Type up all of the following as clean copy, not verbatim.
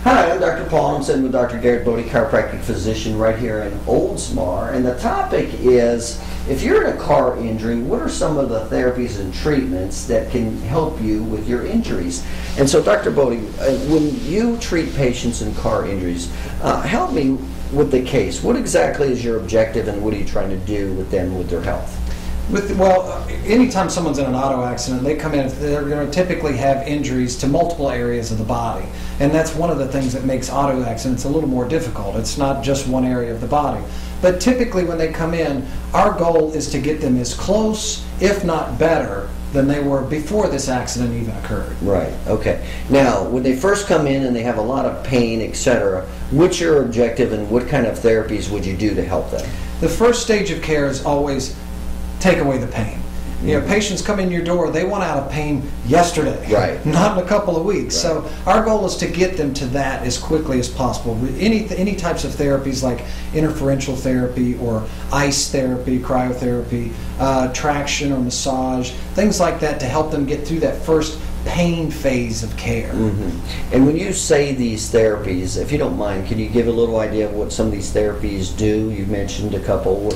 Hi, I'm Dr. Paul. I'm sitting with Dr. Garrett, Bode, chiropractic physician right here in Oldsmar. And the topic is, if you're in a car injury, what are some of the therapies and treatments that can help you with your injuries? And so, Dr. Bode, when you treat patients in car injuries, help me with the case. What exactly is your objective and what are you trying to do with them with their health? Anytime someone's in an auto accident, they come in, they're going to typically have injuries to multiple areas of the body. And that's one of the things that makes auto accidents a little more difficult. It's not just one area of the body. But typically when they come in, our goal is to get them as close, if not better, than they were before this accident even occurred. Right, okay. Now, when they first come in and they have a lot of pain, etc., what's your objective and what kind of therapies would you do to help them? The first stage of care is always take away the pain. You know, patients come in your door, they want out of pain yesterday, right, not in a couple of weeks. Right. So our goal is to get them to that as quickly as possible. Any types of therapies like interferential therapy or ice therapy, cryotherapy, traction or massage, things like that to help them get through that first pain phase of care. And when you say these therapies, if you don't mind, can you give a little idea of what some of these therapies do? You mentioned a couple.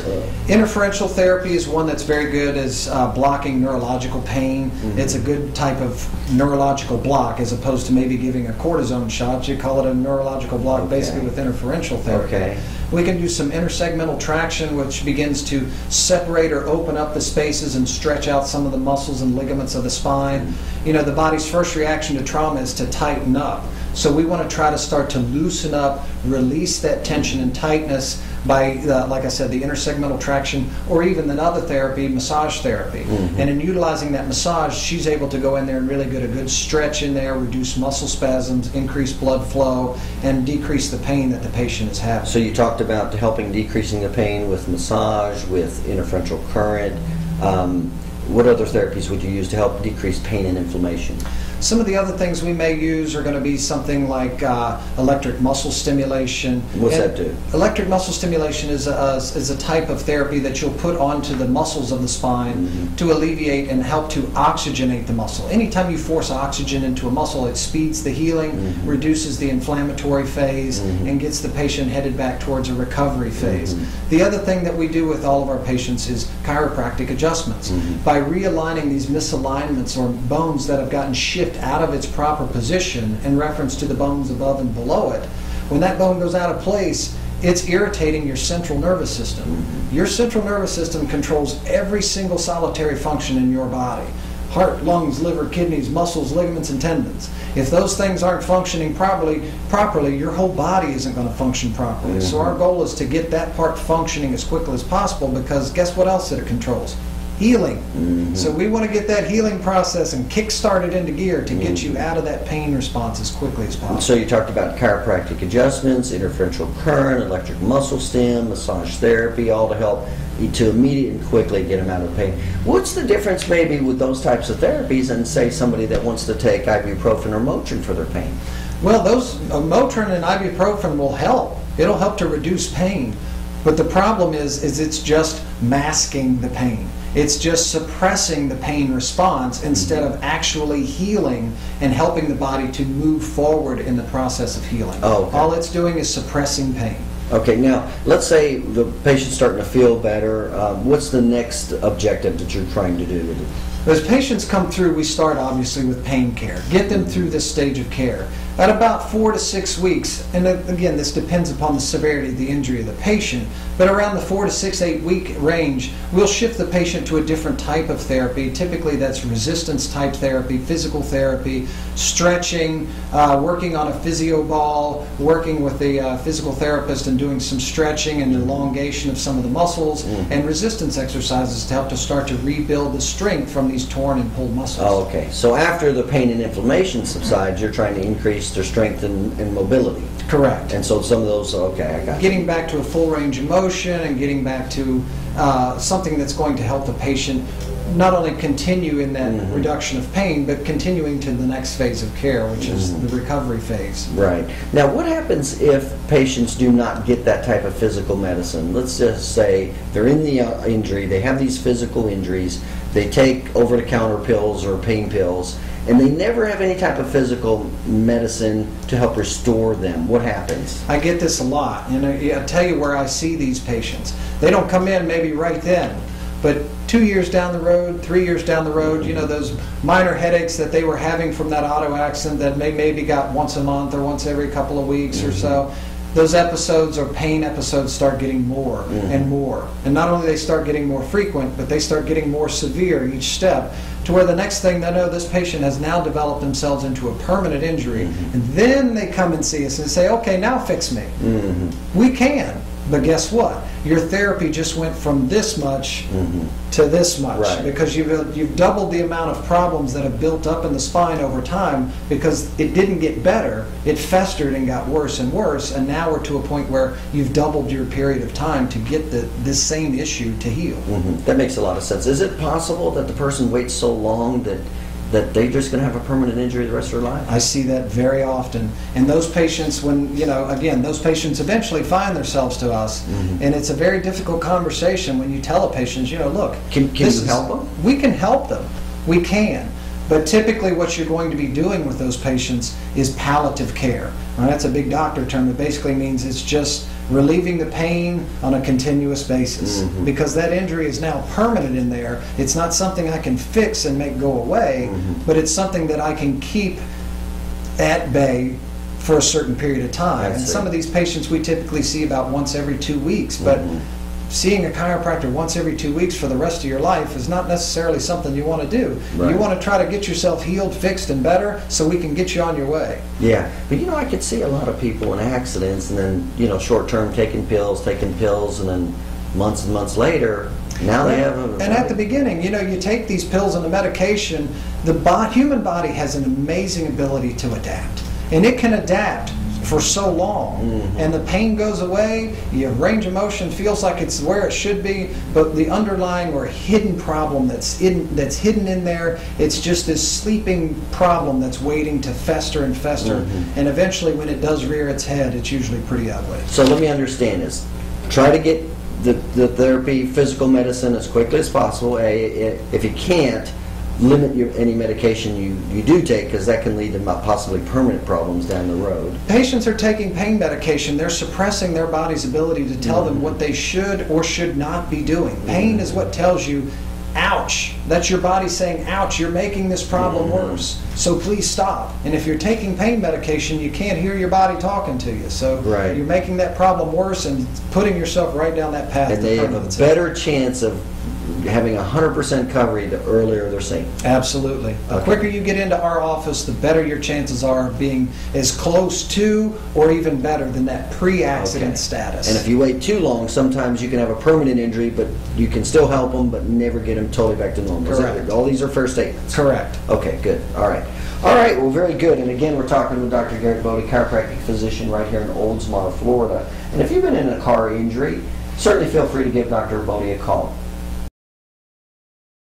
Interferential therapy is one that's very good as blocking neurological pain. It's a good type of neurological block as opposed to maybe giving a cortisone shot. You call it a neurological block basically with interferential therapy. Okay. We can do some intersegmental traction, which begins to separate or open up the spaces and stretch out some of the muscles and ligaments of the spine. You know, the body's first reaction to trauma is to tighten up. So we want to try to start to loosen up, release that tension and tightness by, like I said, the intersegmental traction, or even another therapy, massage therapy. And in utilizing that massage, she's able to go in there and really get a good stretch in there, reduce muscle spasms, increase blood flow, and decrease the pain that the patient is having. So you talked about helping decreasing the pain with massage, with interferential current. What other therapies would you use to help decrease pain and inflammation? Some of the other things we may use are going to be something like electric muscle stimulation. What's that do? Electric muscle stimulation is a type of therapy that you'll put onto the muscles of the spine to alleviate and help to oxygenate the muscle. Anytime you force oxygen into a muscle, it speeds the healing, reduces the inflammatory phase, and gets the patient headed back towards a recovery phase. The other thing that we do with all of our patients is chiropractic adjustments. By realigning these misalignments or bones that have gotten shifted out of its proper position in reference to the bones above and below it, when that bone goes out of place, it's irritating your central nervous system. Your central nervous system controls every single solitary function in your body. Heart, lungs, liver, kidneys, muscles, ligaments, and tendons. If those things aren't functioning properly, your whole body isn't going to function properly. So our goal is to get that part functioning as quickly as possible, because guess what else it controls? Healing. So we want to get that healing process and kick-start it into gear to get you out of that pain response as quickly as possible. So you talked about chiropractic adjustments, interferential current, electric muscle stim, massage therapy, all to help to immediately and quickly get them out of pain. What's the difference maybe with those types of therapies and say somebody that wants to take ibuprofen or Motrin for their pain? Well, those Motrin and ibuprofen will help. It'll help to reduce pain. But the problem is it's just masking the pain. It's just suppressing the pain response instead of actually healing and helping the body to move forward in the process of healing. Oh, okay. All it's doing is suppressing pain. Okay, now let's say the patient's starting to feel better. What's the next objective that you're trying to do with it? As patients come through, we start obviously with pain care. Get them through this stage of care. At about 4 to 6 weeks, and again, this depends upon the severity of the injury of the patient, but around the 4 to 6, 8 week range, we'll shift the patient to a different type of therapy. Typically that's resistance type therapy, physical therapy, stretching, working on a physio ball, working with the physical therapist and doing some stretching and elongation of some of the muscles, and resistance exercises to help to start to rebuild the strength from these torn and pulled muscles. Oh, okay. So after the pain and inflammation subsides, you're trying to increase their strength and mobility. Correct. And so some of those, okay, I got Getting back to a full range of motion and getting back to something that's going to help the patient not only continue in that reduction of pain, but continuing to the next phase of care, which is the recovery phase. Right. Now, what happens if patients do not get that type of physical medicine? Let's just say they're in the injury, they have these physical injuries, they take over-the-counter pills or pain pills, and they never have any type of physical medicine to help restore them. What happens? I get this a lot, and I'll tell you where I see these patients. They don't come in maybe right then, but 2 years down the road, 3 years down the road, you know, those minor headaches that they were having from that auto accident that they maybe got once a month or once every couple of weeks or so, those episodes or pain episodes start getting more and more. And not only they start getting more frequent, but they start getting more severe each step, to where the next thing they know, this patient has now developed themselves into a permanent injury. And then they come and see us and say, okay, now fix me. We can. But guess what? Your therapy just went from this much to this much, because you've doubled the amount of problems that have built up in the spine over time, because it didn't get better, it festered and got worse and worse, and now we're to a point where you've doubled your period of time to get this same issue to heal. That makes a lot of sense. Is it possible that the person waits so long that they're just going to have a permanent injury the rest of their life? I see that very often. And those patients, when, you know, again, those patients eventually find themselves to us, and it's a very difficult conversation when you tell a patient, you know, look, can you help them? We can help them. We can. But typically what you're going to be doing with those patients is palliative care. Now, that's a big doctor term. It basically means it's just relieving the pain on a continuous basis, because that injury is now permanent in there. It's not something I can fix and make go away, but it's something that I can keep at bay for a certain period of time. And some of these patients we typically see about once every 2 weeks, but seeing a chiropractor once every 2 weeks for the rest of your life is not necessarily something you want to do. You want to try to get yourself healed, fixed, and better so we can get you on your way. Yeah, but you know, I could see a lot of people in accidents, and then, you know, short-term taking pills, and then months and months later, now they have a... And at the beginning, you know, you take these pills and the medication, the human body has an amazing ability to adapt. And it can adapt for so long, and the pain goes away, your range of motion feels like it's where it should be, but the underlying or hidden problem that's hidden in there, it's just this sleeping problem that's waiting to fester and fester, and eventually when it does rear its head, it's usually pretty ugly. So let me understand this. Try to get the therapy, physical medicine as quickly as possible. If you can't, limit any medication you do take, because that can lead to possibly permanent problems down the road. Patients are taking pain medication. They're suppressing their body's ability to tell them what they should or should not be doing. Pain is what tells you, ouch. That's your body saying, ouch, you're making this problem worse, so please stop. And if you're taking pain medication, you can't hear your body talking to you, so you're making that problem worse and putting yourself right down that path. And they have a better chance of having 100% recovery the earlier they're seen. Absolutely. The quicker you get into our office, the better your chances are of being as close to or even better than that pre-accident status. And if you wait too long, sometimes you can have a permanent injury, but you can still help them, but never get them totally back to normal. Correct. All these are fair statements. Correct. Okay, good. All right. All right, well, very good. And again, we're talking with Dr. Garrett Bode, chiropractic physician right here in Oldsmar, Florida. And if you've been in a car injury, certainly feel free to give Dr. Bode a call.